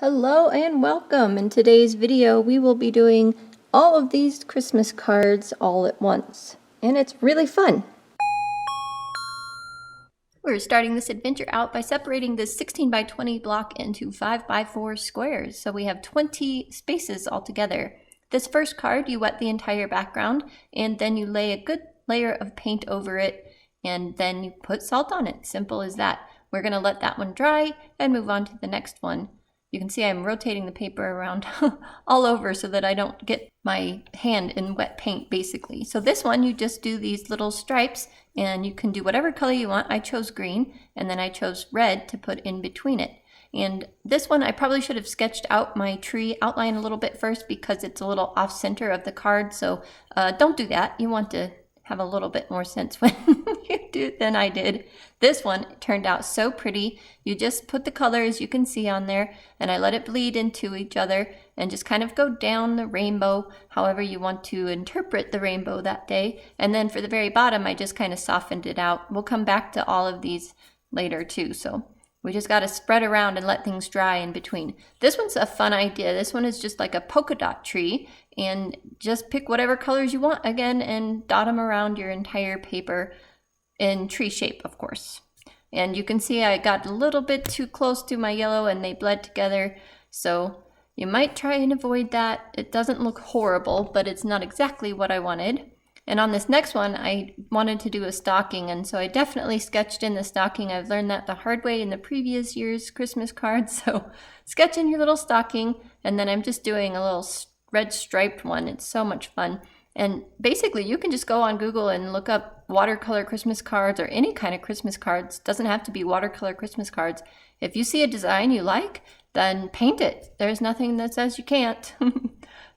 Hello and welcome. In today's video, we will be doing all of these Christmas cards all at once, and it's really fun. We're starting this adventure out by separating this 16 by 20 block into 5 by 4 squares, so we have 20 spaces altogether. This first card, you wet the entire background, and then you lay a good layer of paint over it, and then you put salt on it. Simple as that. We're going to let that one dry and move on to the next one. You can see I'm rotating the paper around all over so that I don't get my hand in wet paint, basically. So this one, you just do these little stripes, and you can do whatever color you want. I chose green, and then I chose red to put in between it. And this one, I probably should have sketched out my tree outline a little bit first because it's a little off center of the card. So don't do that. You want to have a little bit more sense when you do it than I did. This one turned out so pretty. You just put the colors you can see on there, and I let it bleed into each other and just kind of go down the rainbow, however you want to interpret the rainbow that day. And then for the very bottom, I just kind of softened it out. We'll come back to all of these later too. So we just got to spread around and let things dry in between. This one's a fun idea. This one is just like a polka dot tree, and just pick whatever colors you want again and dot them around your entire paper in tree shape, of course. And you can see I got a little bit too close to my yellow and they bled together. So you might try and avoid that. It doesn't look horrible, but it's not exactly what I wanted. And on this next one, I wanted to do a stocking, and so I definitely sketched in the stocking. I've learned that the hard way in the previous year's Christmas cards. So sketch in your little stocking, and then I'm just doing a little red striped one. It's so much fun. And basically, you can just go on Google and look up watercolor Christmas cards or any kind of Christmas cards. It doesn't have to be watercolor Christmas cards. If you see a design you like, then paint it. There's nothing that says you can't.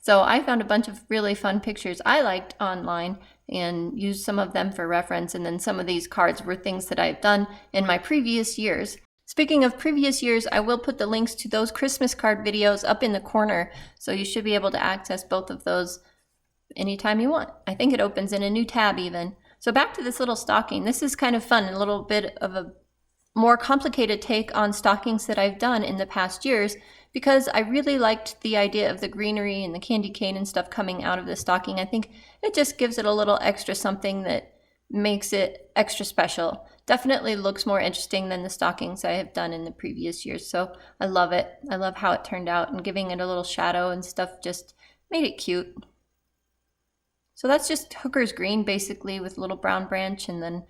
So I found a bunch of really fun pictures I liked online and used some of them for reference. And then some of these cards were things that I've done in my previous years. Speaking of previous years, I will put the links to those Christmas card videos up in the corner. So you should be able to access both of those anytime you want. I think it opens in a new tab even. So back to this little stocking. This is kind of fun, a little bit of a more complicated take on stockings that I've done in the past years, because I really liked the idea of the greenery and the candy cane and stuff coming out of the stocking. I think it just gives it a little extra something that makes it extra special. Definitely looks more interesting than the stockings I have done in the previous years. So I love it. I love how it turned out, and giving it a little shadow and stuff just made it cute. So that's just Hooker's green basically, with a little brown branch and then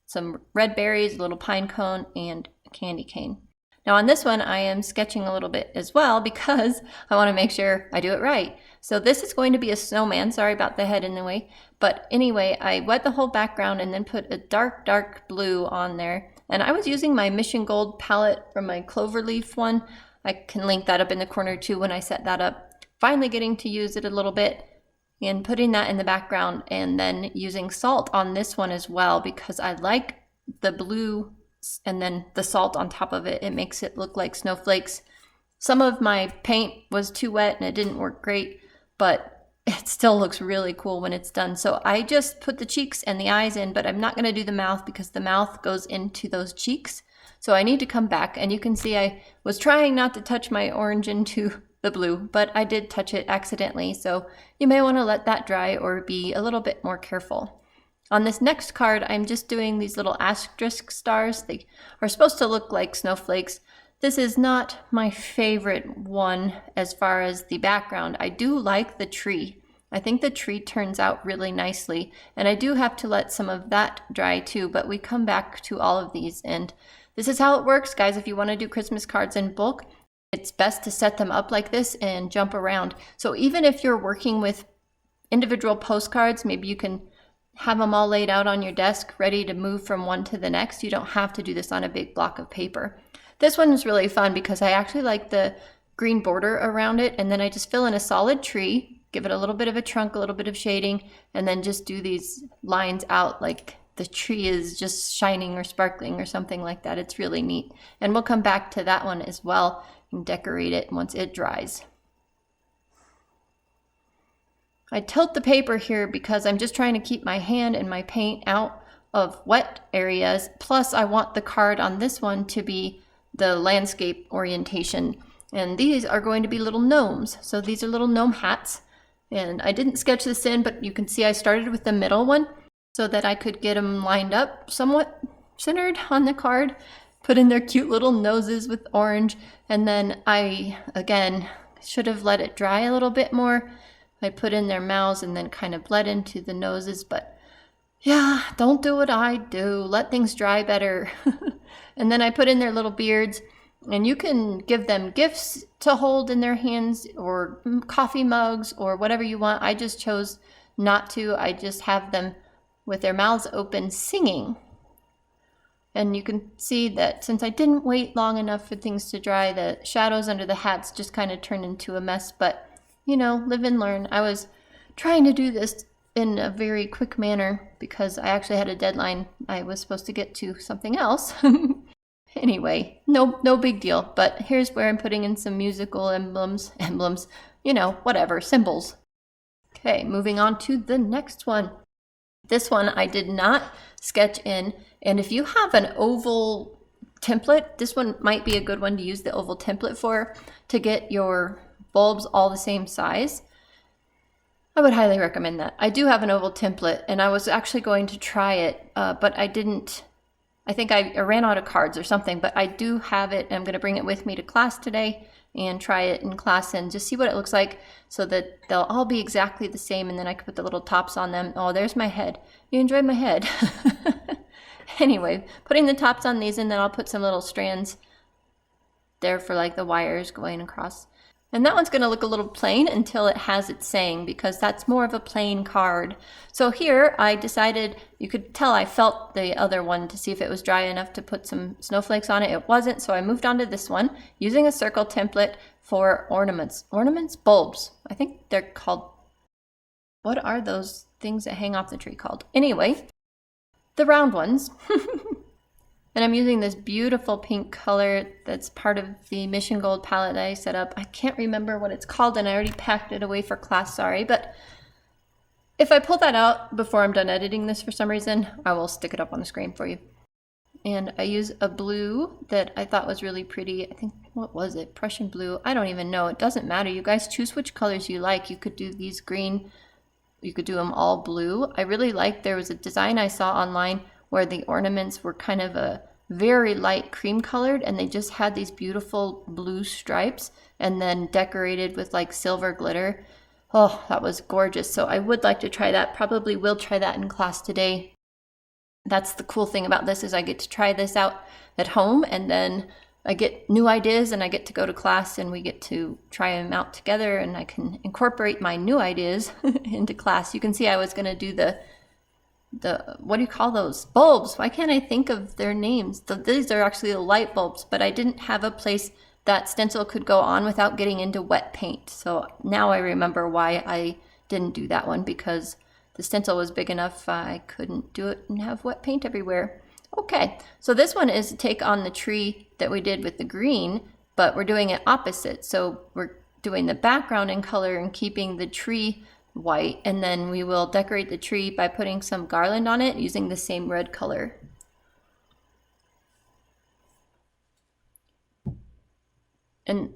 some red berries, a little pine cone, and a candy cane. Now on this one, I am sketching a little bit as well because I want to make sure I do it right. So this is going to be a snowman. Sorry about the head in the way. But anyway, I wet the whole background and then put a dark, dark blue on there. And I was using my Mission Gold palette from my Cloverleaf one. I can link that up in the corner too when I set that up. Finally getting to use it a little bit and putting that in the background, and then using salt on this one as well because I like the blue and then the salt on top of it. It makes it look like snowflakes. Some of my paint was too wet and it didn't work great, but it still looks really cool when it's done. So I just put the cheeks and the eyes in, but I'm not going to do the mouth because the mouth goes into those cheeks. So I need to come back, and you can see I was trying not to touch my orange into the blue, but I did touch it accidentally. So you may want to let that dry or be a little bit more careful. On this next card, I'm just doing these little asterisk stars. They are supposed to look like snowflakes. This is not my favorite one as far as the background. I do like the tree. I think the tree turns out really nicely, and I do have to let some of that dry too, but we come back to all of these, and this is how it works, guys. If you want to do Christmas cards in bulk, it's best to set them up like this and jump around. So even if you're working with individual postcards, maybe you can have them all laid out on your desk, ready to move from one to the next. You don't have to do this on a big block of paper. This one is really fun because I actually like the green border around it, and then I just fill in a solid tree, give it a little bit of a trunk, a little bit of shading, and then just do these lines out like the tree is just shining or sparkling or something like that. It's really neat. And we'll come back to that one as well and decorate it once it dries. I tilt the paper here because I'm just trying to keep my hand and my paint out of wet areas. Plus I want the card on this one to be the landscape orientation. And these are going to be little gnomes. So these are little gnome hats. And I didn't sketch this in, but you can see I started with the middle one so that I could get them lined up somewhat centered on the card. Put in their cute little noses with orange. And then I, again, should have let it dry a little bit more. I put in their mouths and then kind of bled into the noses. But yeah, don't do what I do. Let things dry better. And then I put in their little beards. And you can give them gifts to hold in their hands or coffee mugs or whatever you want. I just chose not to. I just have them with their mouths open singing. And you can see that since I didn't wait long enough for things to dry, the shadows under the hats just kind of turned into a mess. But, you know, live and learn. I was trying to do this in a very quick manner because I actually had a deadline. I was supposed to get to something else. Anyway, no big deal, but here's where I'm putting in some musical emblems, you know, whatever, symbols. Okay, moving on to the next one. This one I did not sketch in, and if you have an oval template, this one might be a good one to use the oval template for to get your bulbs all the same size. I would highly recommend that. I do have an oval template, and I was actually going to try it, but I didn't. I think I ran out of cards or something, but I do have it. I'm going to bring it with me to class today and try it in class and just see what it looks like so that they'll all be exactly the same, and then I can put the little tops on them. Oh, there's my head. You enjoyed my head. Anyway, putting the tops on these, and then I'll put some little strands there for like the wires going across. And that one's going to look a little plain until it has its saying, because that's more of a plain card. So here I decided, you could tell I felt the other one to see if it was dry enough to put some snowflakes on it. It wasn't, so I moved on to this one using a circle template for ornaments. Ornaments? Bulbs. I think they're called, what are those things that hang off the tree called? Anyway, the round ones. And I'm using this beautiful pink color that's part of the Mission Gold palette that I set up. I can't remember what it's called, and I already packed it away for class, sorry. But if I pull that out before I'm done editing this for some reason, I will stick it up on the screen for you. And I use a blue that I thought was really pretty. I think, what was it? Prussian blue. I don't even know. It doesn't matter. You guys choose which colors you like. You could do these green. You could do them all blue. I really liked, there was a design I saw online where the ornaments were kind of a very light cream colored, and they just had these beautiful blue stripes and then decorated with like silver glitter. Oh, that was gorgeous. So I would like to try that. Probably will try that in class today. That's the cool thing about this, is I get to try this out at home, and then I get new ideas and I get to go to class and we get to try them out together, and I can incorporate my new ideas into class. You can see I was going to do the what do you call those? Bulbs. Why can't I think of their names? These are actually the light bulbs, but I didn't have a place that stencil could go on without getting into wet paint. So now I remember why I didn't do that one, because the stencil was big enough. I couldn't do it and have wet paint everywhere. Okay, so this one is to take on the tree that we did with the green, but we're doing it opposite. So we're doing the background in color and keeping the tree white, and then we will decorate the tree by putting some garland on it using the same red color. And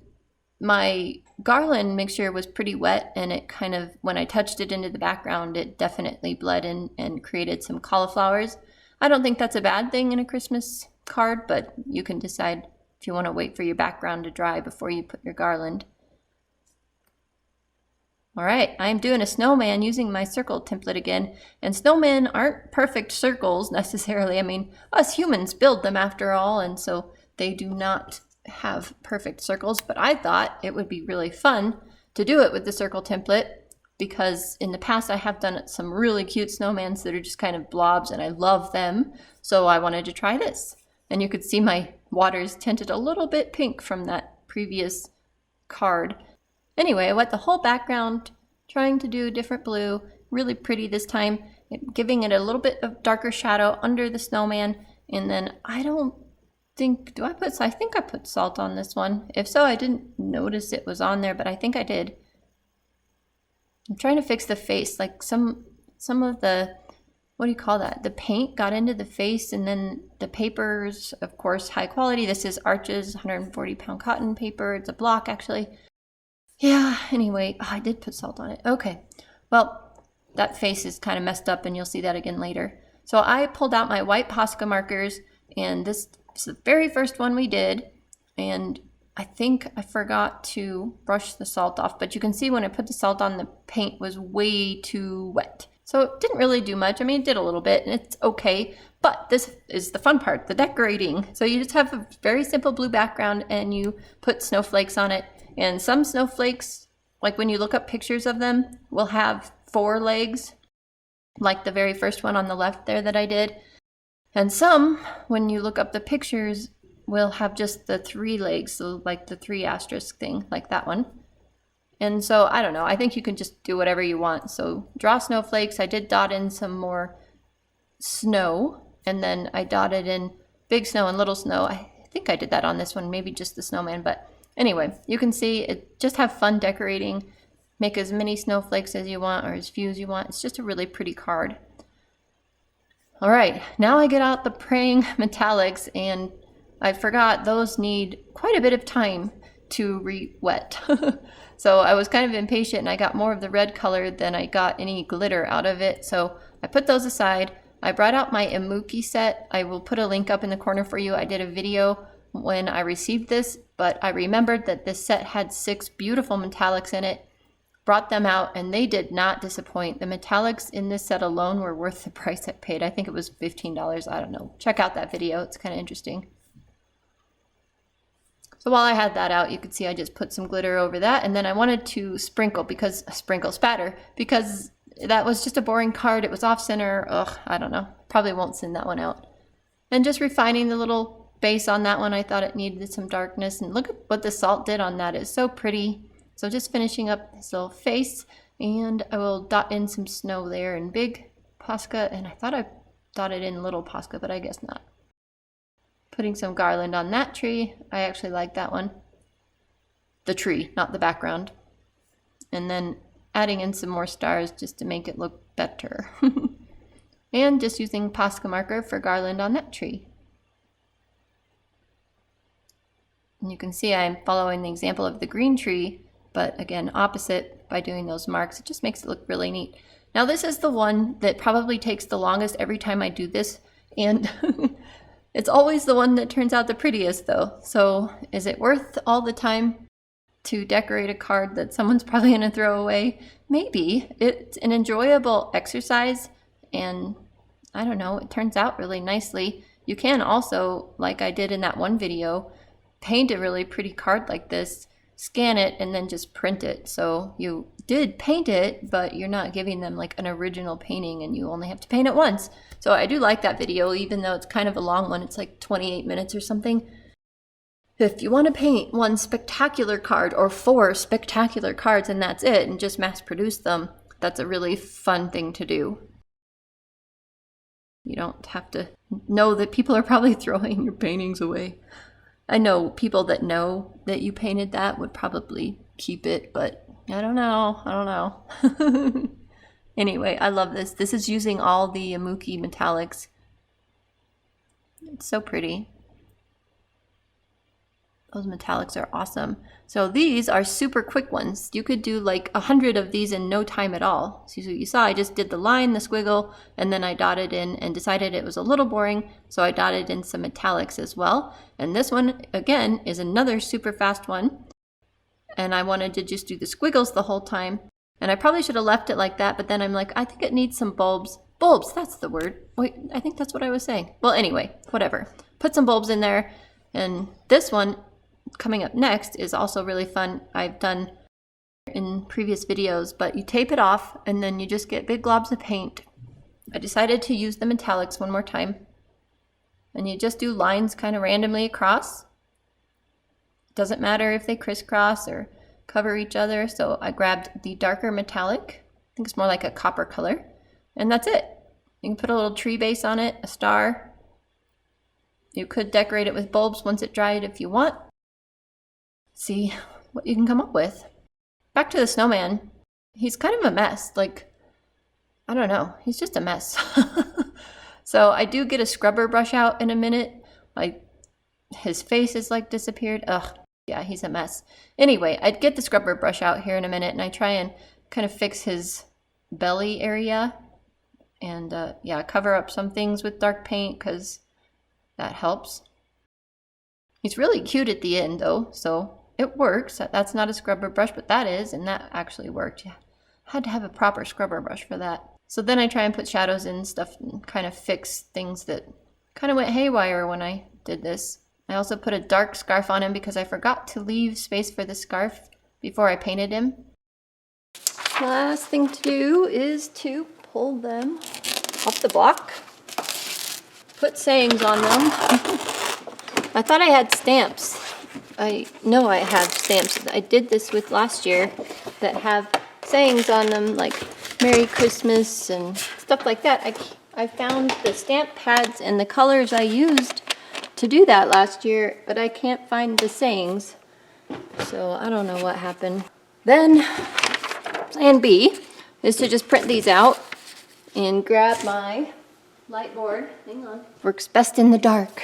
my garland mixture was pretty wet, and it kind of, when I touched it into the background, it definitely bled in and created some cauliflowers. I don't think that's a bad thing in a Christmas card, but you can decide if you want to wait for your background to dry before you put your garland. All right, I'm doing a snowman using my circle template again, and snowmen aren't perfect circles necessarily. I mean, us humans build them after all, and so they do not have perfect circles, but I thought it would be really fun to do it with the circle template, because in the past I have done some really cute snowmans that are just kind of blobs, and I love them, so I wanted to try this. And you could see my waters tinted a little bit pink from that previous card. Anyway, I wet the whole background, trying to do a different blue, really pretty this time, giving it a little bit of darker shadow under the snowman. And then I don't think, I think I put salt on this one. If so, I didn't notice it was on there, but I think I did. I'm trying to fix the face, like some of the what do you call that? The paint got into the face, and then the paper's, of course, high quality. This is Arches 140-pound cotton paper. It's a block, actually. Yeah, anyway, I did put salt on it. Okay, well, that face is kind of messed up, and you'll see that again later. So I pulled out my white Posca markers, and this is the very first one we did, and I think I forgot to brush the salt off, but you can see when I put the salt on, the paint was way too wet. So it didn't really do much. I mean, it did a little bit, and it's okay, but this is the fun part, the decorating. So you just have a very simple blue background, and you put snowflakes on it. And some snowflakes, like when you look up pictures of them, will have 4 legs, like the very first one on the left there that I did. And some, when you look up the pictures, will have just the 3 legs, so like the 3 asterisk thing, like that one. And so, I don't know, I think you can just do whatever you want. So draw snowflakes. I did dot in some more snow, and then I dotted in big snow and little snow. I think I did that on this one, maybe just the snowman, but anyway, you can see it. Just have fun decorating. Make as many snowflakes as you want, or as few as you want. It's just a really pretty card. All right, now I get out the praying metallics, and I forgot those need quite a bit of time to re-wet. So I was kind of impatient, and I got more of the red color than I got any glitter out of it. So I put those aside. I brought out my Imuki set. I will put a link up in the corner for you. I did a video when I received this, but I remembered that this set had 6 beautiful metallics in it. Brought them out, and they did not disappoint. The metallics in this set alone were worth the price I paid. I think it was $15. I don't know. Check out that video. It's kind of interesting. So while I had that out, you could see I just put some glitter over that, and then I wanted to spatter, because that was just a boring card. It was off center. Ugh, I don't know. Probably won't send that one out. And just refining the little base on that one, I thought it needed some darkness, and look at what the salt did on that. It's so pretty. So just finishing up his little face, and I will dot in some snow there in big Posca, and I thought I dotted in little Posca, but I guess not. Putting some garland on that tree. I actually like that one. The tree, not the background. And then adding in some more stars just to make it look better. And just using Posca marker for garland on that tree. And you can see I'm following the example of the green tree, but again, opposite by doing those marks. It just makes it look really neat. Now this is the one that probably takes the longest every time I do this, and it's always the one that turns out the prettiest though. So is it worth all the time to decorate a card that someone's probably gonna throw away? Maybe. It's an enjoyable exercise, and I don't know, it turns out really nicely. You can also, like I did in that one video, paint a really pretty card like this, scan it, and then just print it. So you did paint it, but you're not giving them like an original painting, and you only have to paint it once. So I do like that video, even though it's kind of a long one. It's like 28 minutes or something. If you want to paint one spectacular card or 4 spectacular cards and that's it, and just mass produce them, that's a really fun thing to do. You don't have to know that people are probably throwing your paintings away. I know people that know that you painted that would probably keep it, but I don't know. Anyway, I love this. This is using all the Imuki metallics. It's so pretty. Those metallics are awesome. So these are super quick ones. You could do like 100 of these in no time at all. So you saw I just did the line, the squiggle, and then I dotted in and decided it was a little boring, so I dotted in some metallics as well. And this one, again, is another super fast one. And I wanted to just do the squiggles the whole time. And I probably should have left it like that, but then I'm like, I think it needs some bulbs. Bulbs, that's the word. Wait, I think that's what I was saying. Well, anyway, whatever. Put some bulbs in there. And this one, coming up next, is also really fun. I've done in previous videos, but you tape it off and then you just get big globs of paint. I decided to use the metallics one more time, and you just do lines kind of randomly across. Doesn't matter if they crisscross or cover each other. So I grabbed the darker metallic, I think it's more like a copper color, and that's it. You can put a little tree base on it, a star. You could decorate it with bulbs once it dried if you want. See what you can come up with. Back to the snowman. He's kind of a mess. Like, I don't know. He's just a mess. So I do get a scrubber brush out in a minute. His face is like disappeared. Ugh, yeah, he's a mess. Anyway, I'd get the scrubber brush out here in a minute and I try and kind of fix his belly area and yeah, cover up some things with dark paint because that helps. He's really cute at the end though, so it works. That's not a scrubber brush, but that is, and that actually worked. Yeah, I had to have a proper scrubber brush for that. So then I try and put shadows in stuff and kind of fix things that kind of went haywire when I did this. I also put a dark scarf on him because I forgot to leave space for the scarf before I painted him. Last thing to do is to pull them off the block. Put sayings on them. I thought I had stamps. I know I have stamps. I did this with last year that have sayings on them like Merry Christmas and stuff like that. I found the stamp pads and the colors I used to do that last year, but I can't find the sayings. So I don't know what happened. Then plan B is to just print these out and grab my light board. Hang on. Works best in the dark.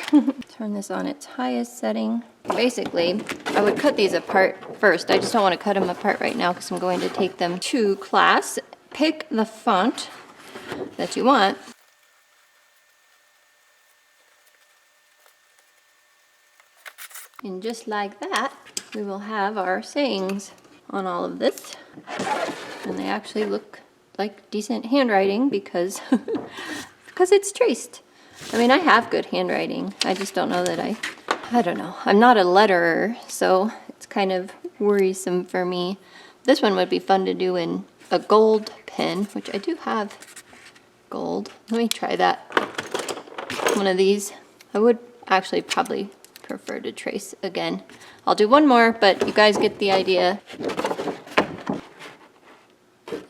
Turn this on its highest setting. Basically, I would cut these apart first. I just don't want to cut them apart right now because I'm going to take them to class. Pick the font that you want. And just like that, we will have our sayings on all of this. And they actually look like decent handwriting because, because it's traced. I mean, I have good handwriting. I just don't know that I don't know. I'm not a letterer, so it's kind of worrisome for me. This one would be fun to do in a gold pen, which I do have gold. Let me try that. One of these. I would actually probably prefer to trace again. I'll do one more, but you guys get the idea.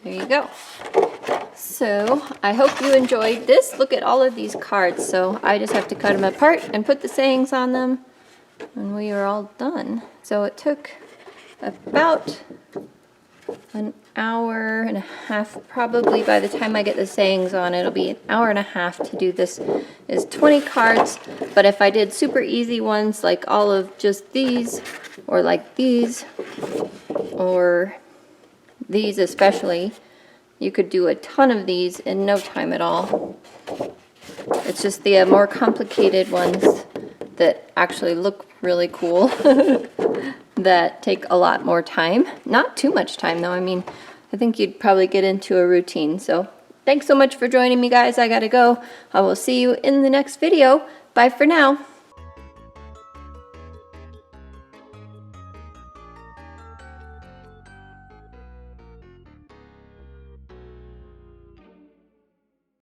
There you go. So I hope you enjoyed this. Look at all of these cards. So I just have to cut them apart and put the sayings on them, and we are all done. So it took about an hour and a half, probably. By the time I get the sayings on, it'll be an hour and a half to do this. Is 20 cards, but if I did super easy ones like all of just these, or like these, or these especially, you could do a ton of these in no time at all. It's just the more complicated ones that actually look really cool that take a lot more time. Not too much time though. I mean, I think you'd probably get into a routine. So thanks so much for joining me, guys. I gotta go. I will see you in the next video. Bye for now.